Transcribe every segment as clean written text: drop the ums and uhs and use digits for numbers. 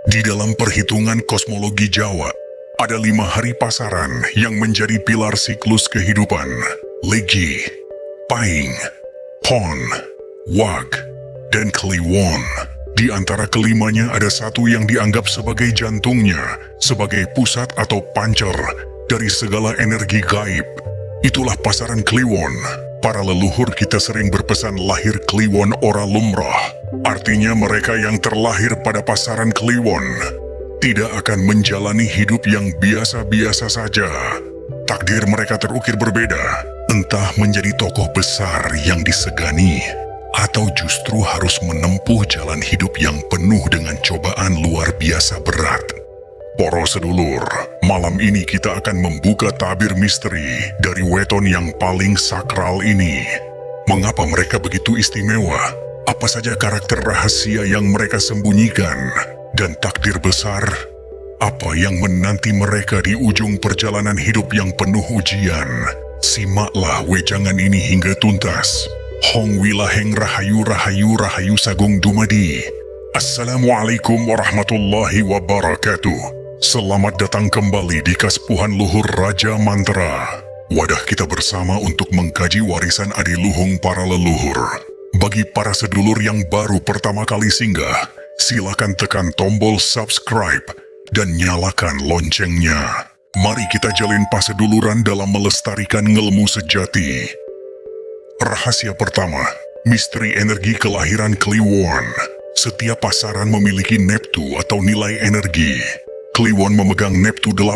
Di dalam perhitungan kosmologi Jawa, ada 5 hari pasaran yang menjadi pilar siklus kehidupan. Legi, Paing, Pon, Wag, dan Kliwon. Di antara kelimanya ada satu yang dianggap sebagai jantungnya, sebagai pusat atau pancer dari segala energi gaib. Itulah pasaran Kliwon. Para leluhur kita sering berpesan lahir Kliwon ora lumrah. Artinya mereka yang terlahir pada pasaran Kliwon tidak akan menjalani hidup yang biasa-biasa saja. Takdir mereka terukir berbeda, entah menjadi tokoh besar yang disegani, atau justru harus menempuh jalan hidup yang penuh dengan cobaan luar biasa berat. Para sedulur, malam ini kita akan membuka tabir misteri dari weton yang paling sakral ini. Mengapa mereka begitu istimewa? Apa saja karakter rahasia yang mereka sembunyikan? Dan takdir besar, apa yang menanti mereka di ujung perjalanan hidup yang penuh ujian? Simaklah wejangan ini hingga tuntas. Hong wilaheng rahayu rahayu rahayu sagung dumadi. Assalamualaikum warahmatullahi wabarakatuh. Selamat datang kembali di Kaspuhan Luhur Raja Mantra. Wadah kita bersama untuk mengkaji warisan adiluhung para leluhur. Bagi para sedulur yang baru pertama kali singgah, silakan tekan tombol subscribe dan nyalakan loncengnya. Mari kita jalin paseduluran dalam melestarikan ngelmu sejati. Rahasia pertama, misteri energi kelahiran Kliwon. Setiap pasaran memiliki neptu atau nilai energi. Kliwon memegang neptu 8,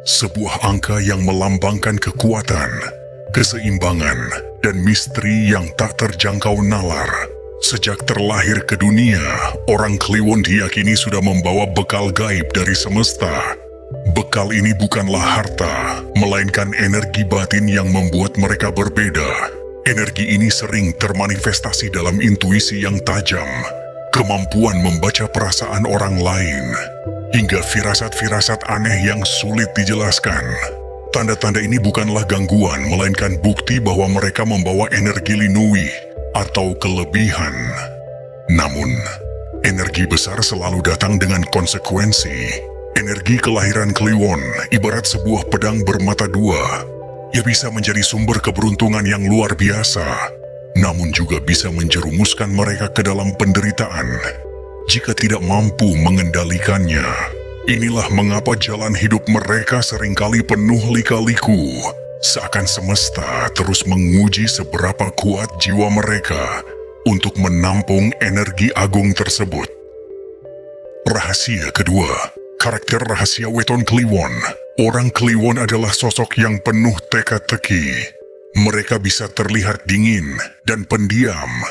sebuah angka yang melambangkan kekuatan, keseimbangan, dan misteri yang tak terjangkau nalar. Sejak terlahir ke dunia, orang Kliwon diyakini sudah membawa bekal gaib dari semesta. Bekal ini bukanlah harta, melainkan energi batin yang membuat mereka berbeda. Energi ini sering termanifestasi dalam intuisi yang tajam, kemampuan membaca perasaan orang lain, hingga firasat-firasat aneh yang sulit dijelaskan. Tanda-tanda ini bukanlah gangguan, melainkan bukti bahwa mereka membawa energi linui atau kelebihan. Namun, energi besar selalu datang dengan konsekuensi. Energi kelahiran Kliwon ibarat sebuah pedang bermata dua. Ia bisa menjadi sumber keberuntungan yang luar biasa, namun juga bisa menjerumuskan mereka ke dalam penderitaan jika tidak mampu mengendalikannya. Inilah mengapa jalan hidup mereka seringkali penuh lika-liku, seakan semesta terus menguji seberapa kuat jiwa mereka untuk menampung energi agung tersebut. Rahasia kedua, karakter rahasia weton Kliwon. Orang Kliwon adalah sosok yang penuh teka-teki. Mereka bisa terlihat dingin dan pendiam,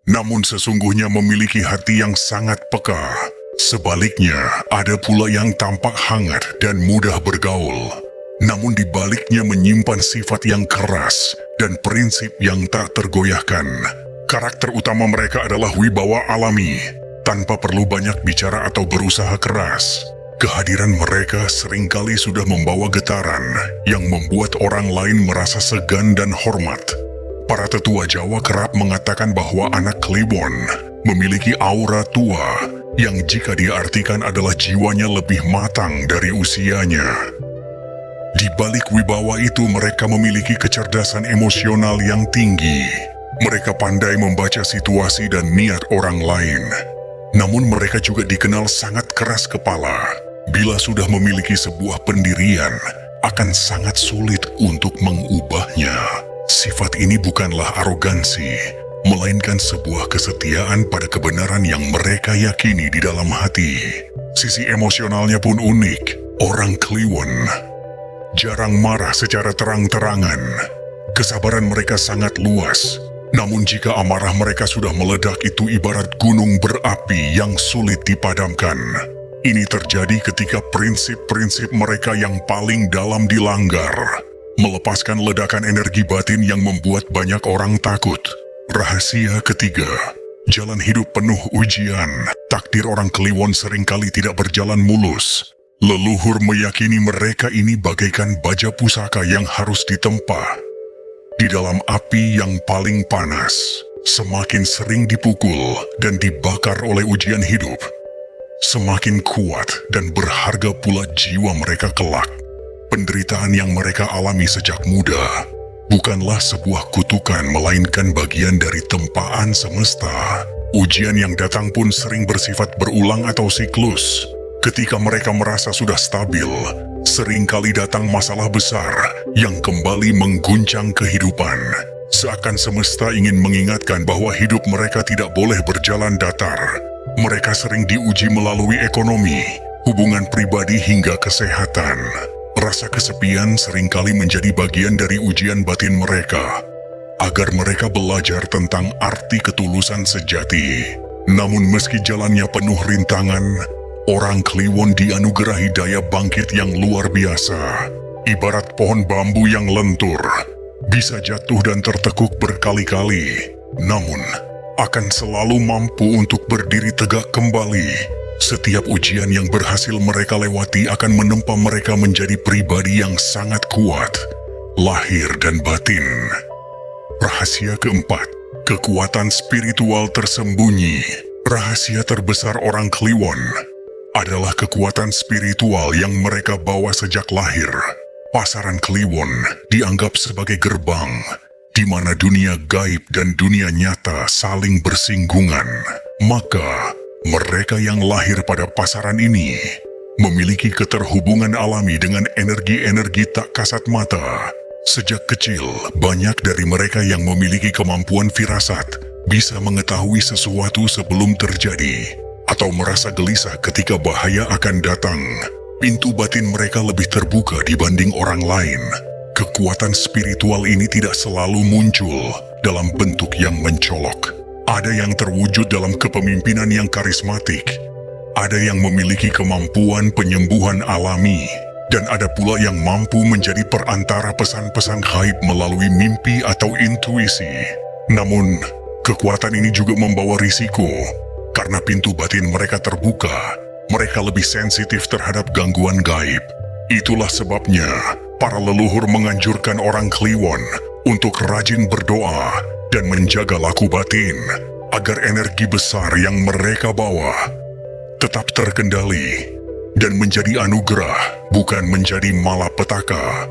namun sesungguhnya memiliki hati yang sangat peka. Sebaliknya, ada pula yang tampak hangat dan mudah bergaul, namun di baliknya menyimpan sifat yang keras dan prinsip yang tak tergoyahkan. Karakter utama mereka adalah wibawa alami, tanpa perlu banyak bicara atau berusaha keras. Kehadiran mereka seringkali sudah membawa getaran yang membuat orang lain merasa segan dan hormat. Para tetua Jawa kerap mengatakan bahwa anak Kliwon memiliki aura tua yang jika diartikan adalah jiwanya lebih matang dari usianya. Di balik wibawa itu mereka memiliki kecerdasan emosional yang tinggi. Mereka pandai membaca situasi dan niat orang lain. Namun mereka juga dikenal sangat keras kepala. Bila sudah memiliki sebuah pendirian, akan sangat sulit untuk mengubahnya. Sifat ini bukanlah arogansi, melainkan sebuah kesetiaan pada kebenaran yang mereka yakini di dalam hati. Sisi emosionalnya pun unik. Orang Kliwon jarang marah secara terang-terangan. Kesabaran mereka sangat luas. Namun jika amarah mereka sudah meledak, itu ibarat gunung berapi yang sulit dipadamkan. Ini terjadi ketika prinsip-prinsip mereka yang paling dalam dilanggar, melepaskan ledakan energi batin yang membuat banyak orang takut. Rahasia ketiga, jalan hidup penuh ujian. Takdir orang Kliwon seringkali tidak berjalan mulus. Leluhur meyakini mereka ini bagaikan baja pusaka yang harus ditempa di dalam api yang paling panas. Semakin sering dipukul dan dibakar oleh ujian hidup, semakin kuat dan berharga pula jiwa mereka kelak. Penderitaan yang mereka alami sejak muda bukanlah sebuah kutukan, melainkan bagian dari tempaan semesta. Ujian yang datang pun sering bersifat berulang atau siklus. Ketika mereka merasa sudah stabil, seringkali datang masalah besar yang kembali mengguncang kehidupan. Seakan semesta ingin mengingatkan bahwa hidup mereka tidak boleh berjalan datar. Mereka sering diuji melalui ekonomi, hubungan pribadi hingga kesehatan. Rasa kesepian seringkali menjadi bagian dari ujian batin mereka, agar mereka belajar tentang arti ketulusan sejati. Namun meski jalannya penuh rintangan, orang Kliwon dianugerahi daya bangkit yang luar biasa. Ibarat pohon bambu yang lentur, bisa jatuh dan tertekuk berkali-kali, namun akan selalu mampu untuk berdiri tegak kembali. Setiap ujian yang berhasil mereka lewati akan menempa mereka menjadi pribadi yang sangat kuat, lahir dan batin. Rahasia keempat, kekuatan spiritual tersembunyi. Rahasia terbesar orang Kliwon adalah kekuatan spiritual yang mereka bawa sejak lahir. Pasaran Kliwon dianggap sebagai gerbang, di mana dunia gaib dan dunia nyata saling bersinggungan. Maka, mereka yang lahir pada pasaran ini memiliki keterhubungan alami dengan energi-energi tak kasat mata. Sejak kecil, banyak dari mereka yang memiliki kemampuan firasat bisa mengetahui sesuatu sebelum terjadi, atau merasa gelisah ketika bahaya akan datang. Pintu batin mereka lebih terbuka dibanding orang lain. Kekuatan spiritual ini tidak selalu muncul dalam bentuk yang mencolok. Ada yang terwujud dalam kepemimpinan yang karismatik, ada yang memiliki kemampuan penyembuhan alami, dan ada pula yang mampu menjadi perantara pesan-pesan gaib melalui mimpi atau intuisi. Namun, kekuatan ini juga membawa risiko. Karena pintu batin mereka terbuka, mereka lebih sensitif terhadap gangguan gaib. Itulah sebabnya, para leluhur menganjurkan orang Kliwon untuk rajin berdoa dan menjaga laku batin, agar energi besar yang mereka bawa tetap terkendali dan menjadi anugerah, bukan menjadi malapetaka.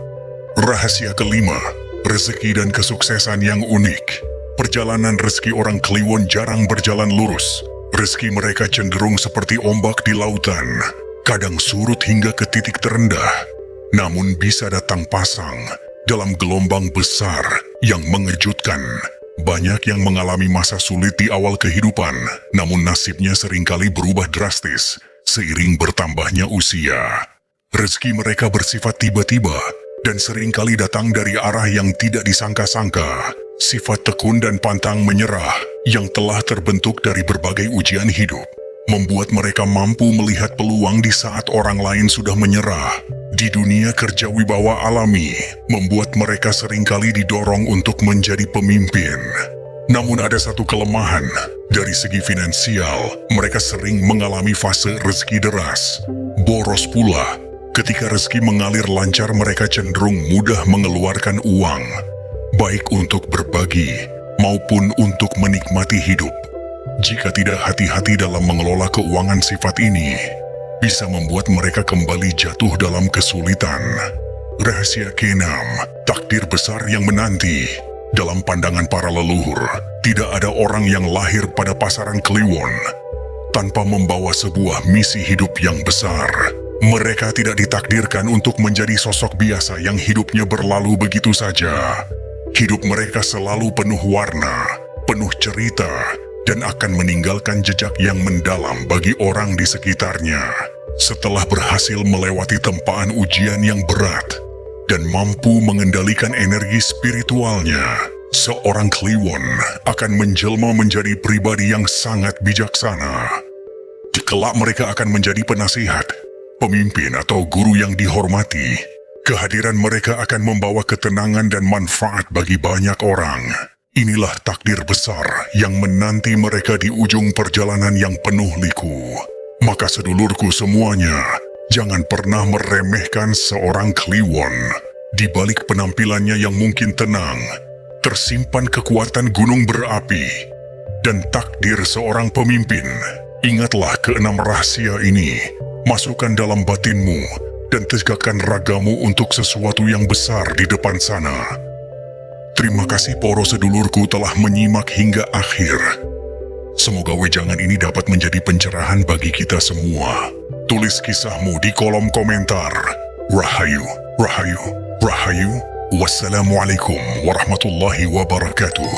Rahasia kelima, rezeki dan kesuksesan yang unik. Perjalanan rezeki orang Kliwon jarang berjalan lurus. Rezeki mereka cenderung seperti ombak di lautan, kadang surut hingga ke titik terendah, namun bisa datang pasang dalam gelombang besar yang mengejutkan. Banyak yang mengalami masa sulit di awal kehidupan, namun nasibnya seringkali berubah drastis seiring bertambahnya usia. Rezeki mereka bersifat tiba-tiba dan seringkali datang dari arah yang tidak disangka-sangka. Sifat tekun dan pantang menyerah yang telah terbentuk dari berbagai ujian hidup membuat mereka mampu melihat peluang di saat orang lain sudah menyerah. Di dunia kerja wibawa alami, membuat mereka seringkali didorong untuk menjadi pemimpin. Namun ada satu kelemahan, dari segi finansial, mereka sering mengalami fase rezeki deras. Boros pula, ketika rezeki mengalir lancar mereka cenderung mudah mengeluarkan uang, baik untuk berbagi maupun untuk menikmati hidup. Jika tidak hati-hati dalam mengelola keuangan, sifat ini bisa membuat mereka kembali jatuh dalam kesulitan. Rahasia keenam, takdir besar yang menanti. Dalam pandangan para leluhur, tidak ada orang yang lahir pada pasaran Kliwon tanpa membawa sebuah misi hidup yang besar. Mereka tidak ditakdirkan untuk menjadi sosok biasa yang hidupnya berlalu begitu saja. Hidup mereka selalu penuh warna, penuh cerita, dan akan meninggalkan jejak yang mendalam bagi orang di sekitarnya. Setelah berhasil melewati tempaan ujian yang berat dan mampu mengendalikan energi spiritualnya, seorang Kliwon akan menjelma menjadi pribadi yang sangat bijaksana. Kelak mereka akan menjadi penasihat, pemimpin atau guru yang dihormati. Kehadiran mereka akan membawa ketenangan dan manfaat bagi banyak orang. Inilah takdir besar yang menanti mereka di ujung perjalanan yang penuh liku. Maka sedulurku semuanya, jangan pernah meremehkan seorang Kliwon. Di balik penampilannya yang mungkin tenang, tersimpan kekuatan gunung berapi dan takdir seorang pemimpin Ingatlah keenam rahasia ini, masukkan dalam batinmu, dan tegakkan ragamu untuk sesuatu yang besar di depan sana. Terima kasih poro sedulurku telah menyimak hingga akhir. Semoga wejangan ini dapat menjadi pencerahan bagi kita semua. Tulis kisahmu di kolom komentar. Rahayu, Rahayu, Rahayu. Wassalamualaikum warahmatullahi wabarakatuh.